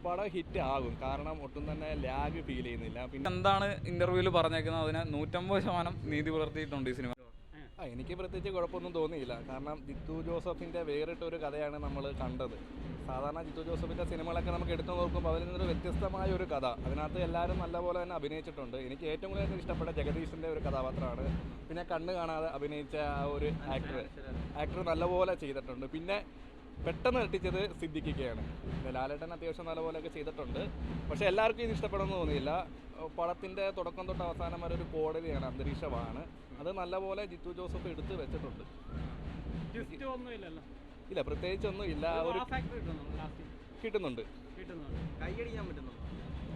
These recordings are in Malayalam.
പടം ഹിറ്റ് ആകും. കാരണം ഒട്ടും തന്നെ ലാഗ് ഫീൽ ചെയ്യുന്നില്ല. പിന്നെ എന്താണ് ഇന്റർവ്യൂവിൽ പറഞ്ഞേക്കുന്നത്, അതിന് 150% നീതി പുലർത്തിയിട്ടുണ്ട് ഈ സിനിമ. എനിക്ക് പ്രത്യേകിച്ച് കുഴപ്പമൊന്നും തോന്നിയില്ല. കാരണം ജിത്തു ജോസഫിൻ്റെ വേറിട്ടൊരു കഥയാണ് നമ്മൾ കണ്ടത്. സാധാരണ ജിത്തു ജോസഫിൻ്റെ സിനിമകളൊക്കെ നമുക്ക് എടുത്തു നോക്കുമ്പോൾ അതിൽ നിന്നൊരു വ്യത്യസ്തമായ ഒരു കഥ. അതിനകത്ത് എല്ലാവരും നല്ലപോലെ തന്നെ അഭിനയിച്ചിട്ടുണ്ട്. എനിക്ക് ഏറ്റവും കൂടുതൽ ഇഷ്ടപ്പെട്ട ജഗദീഷിൻ്റെ ഒരു കഥാപാത്രമാണ്. പിന്നെ കണ്ണ് കാണാതെ അഭിനയിച്ച ആ ഒരു ആക്ടർ നല്ലപോലെ ചെയ്തിട്ടുണ്ട്. പിന്നെ പെട്ടെന്ന് എത്തിച്ചത് സിദ്ദിഖിക്കയാണ്. ലാലേട്ടൻ അത്യാവശ്യം നല്ലപോലെയൊക്കെ ചെയ്തിട്ടുണ്ട്. പക്ഷേ എല്ലാവർക്കും ഇത് ഇഷ്ടപ്പെടുമെന്ന് തോന്നിയില്ല. പടത്തിൻ്റെ തുടക്കം തൊട്ട് അവസാനം വരെ ഒരു കോടതിയാണ്, അന്തരീക്ഷമാണ്. അത് നല്ലപോലെ ജിത്തു ജോസഫ് എടുത്ത് വെച്ചിട്ടുണ്ട്. ഇല്ല, പ്രത്യേകിച്ചൊന്നും ഇല്ല. ഒരു കിട്ടുന്നുണ്ട്.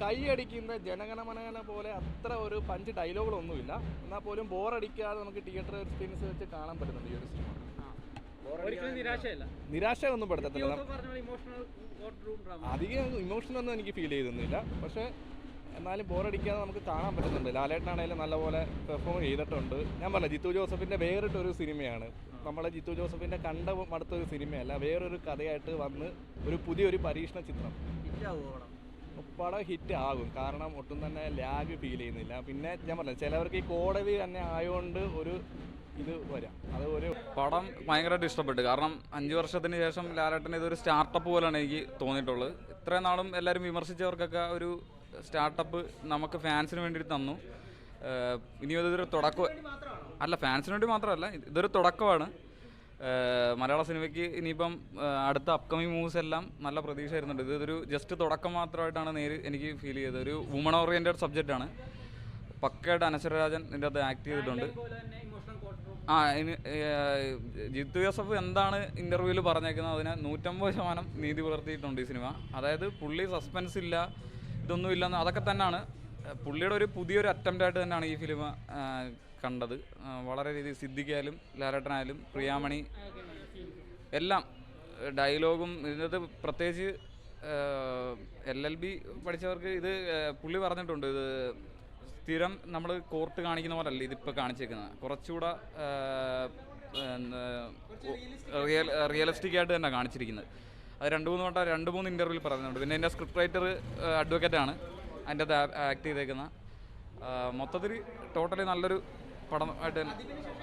കൈയടിക്കുന്ന ജനഗണമന പോലെ അത്ര ഒരു പഞ്ച് ഡയലോഗുകളൊന്നുമില്ല. എന്നാൽ പോലും ബോറടിക്കാതെ നമുക്ക് തിയേറ്റർ എക്സ്പീരിയൻസ് വെച്ച് കാണാൻ പറ്റുന്നുണ്ട് ഈ ഒരു സിനിമ. നിരാശ ഒന്നും പെടുത്തത്തില്ല. അധികം ഇമോഷനൊന്നും എനിക്ക് ഫീൽ ചെയ്തൊന്നുമില്ല. പക്ഷേ എന്നാലും ബോറടിക്കാതെ നമുക്ക് കാണാൻ പറ്റുന്നുണ്ട്. ലാലേട്ടനാണെങ്കിലും നല്ലപോലെ പെർഫോം ചെയ്തിട്ടുണ്ട്. ഞാൻ പറഞ്ഞ ജിത്തു ജോസഫിൻ്റെ വേറിട്ടൊരു സിനിമയാണ്. നമ്മളെ ജിത്തു ജോസഫിൻ്റെ കണ്ട അടുത്തൊരു സിനിമയല്ല, വേറൊരു കഥയായിട്ട് വന്ന് ഒരു പുതിയൊരു പരീക്ഷണ ചിത്രം. പടം ഹിറ്റ് ആകും. കാരണം ഒട്ടും തന്നെ ലാഗ് ഫീൽ ചെയ്യുന്നില്ല. പിന്നെ ഞാൻ പറഞ്ഞ ചിലവർക്ക് ഈ കോടതി തന്നെ ആയതുകൊണ്ട് ഒരു ഇത് വരാം. അത് ഒരു പടം ഭയങ്കരമായിട്ട് ഇഷ്ടപ്പെട്ടു. കാരണം 5 വർഷത്തിന് ശേഷം ലാലേട്ടൻ ഇതൊരു സ്റ്റാർട്ടപ്പ് പോലെയാണ് എനിക്ക് തോന്നിയിട്ടുള്ളത്. ഇത്രയും നാളും എല്ലാവരും വിമർശിച്ചവർക്കൊക്കെ ഒരു സ്റ്റാർട്ടപ്പ് നമുക്ക് ഫാൻസിന് വേണ്ടിയിട്ട് തന്നു. ഇനിയും ഇതൊരു തുടക്കം അല്ല, ഫാൻസിന് വേണ്ടി മാത്രമല്ല, ഇതൊരു തുടക്കമാണ്. മലയാള സിനിമയ്ക്ക് ഇനിയിപ്പം അടുത്ത അപ്കമിങ് മൂവ്സ് എല്ലാം നല്ല പ്രതീക്ഷ വരുന്നുണ്ട്. ഇതൊരു ജസ്റ്റ് തുടക്കം മാത്രമായിട്ടാണ് എനിക്ക് ഫീൽ ചെയ്തത്. ഒരു വുമൺ ഓറിയൻറ്റഡ് സബ്ജക്റ്റാണ്. പക്കയായിട്ട് അനശ്വരരാജൻ ഇതിൻ്റെ അകത്ത് ആക്ട് ചെയ്തിട്ടുണ്ട്. ജിത്തു ജോസഫ് എന്താണ് ഇന്റർവ്യൂവിൽ പറഞ്ഞേക്കുന്നത്, അതിന് 150% നീതി പുലർത്തിയിട്ടുണ്ട് ഈ സിനിമ. അതായത് പുള്ളി സസ്പെൻസ് ഇല്ല, ഇതൊന്നും ഇല്ലെന്ന്, അതൊക്കെ തന്നെയാണ് പുള്ളിയുടെ ഒരു പുതിയൊരു അറ്റംപ്റ്റായിട്ട് തന്നെയാണ് ഈ ഫിലിം കണ്ടത്. വളരെ രീതിയിൽ സിദ്ദിഖായാലും ലാലേട്ടനായാലും പ്രിയാമണി എല്ലാം ഡയലോഗും ഇതിനകത്ത് പ്രത്യേകിച്ച് LLB പഠിച്ചവർക്ക് ഇത് പുള്ളി പറഞ്ഞിട്ടുണ്ട്. ഇത് സ്ഥിരം നമ്മൾ കോർട്ട് കാണിക്കുന്ന പോലെ അല്ല ഇതിപ്പോൾ കാണിച്ചേക്കുന്നത്. കുറച്ചുകൂടെ റിയലിസ്റ്റിക് ആയിട്ട് തന്നെ കാണിച്ചിരിക്കുന്നത്. അത് 2-3 ഇൻ്റർവ്യൂവിൽ പറയുന്നുണ്ട്. പിന്നെ എൻ്റെ സ്ക്രിപ്റ്റ് റൈറ്റർ അഡ്വക്കേറ്റാണ് അതിൻ്റെ അകത്ത് ആക്ട് ചെയ്തേക്കുന്നത്. മൊത്തത്തിൽ ടോട്ടലി നല്ലൊരു പടം ആയിട്ട് തന്നെ.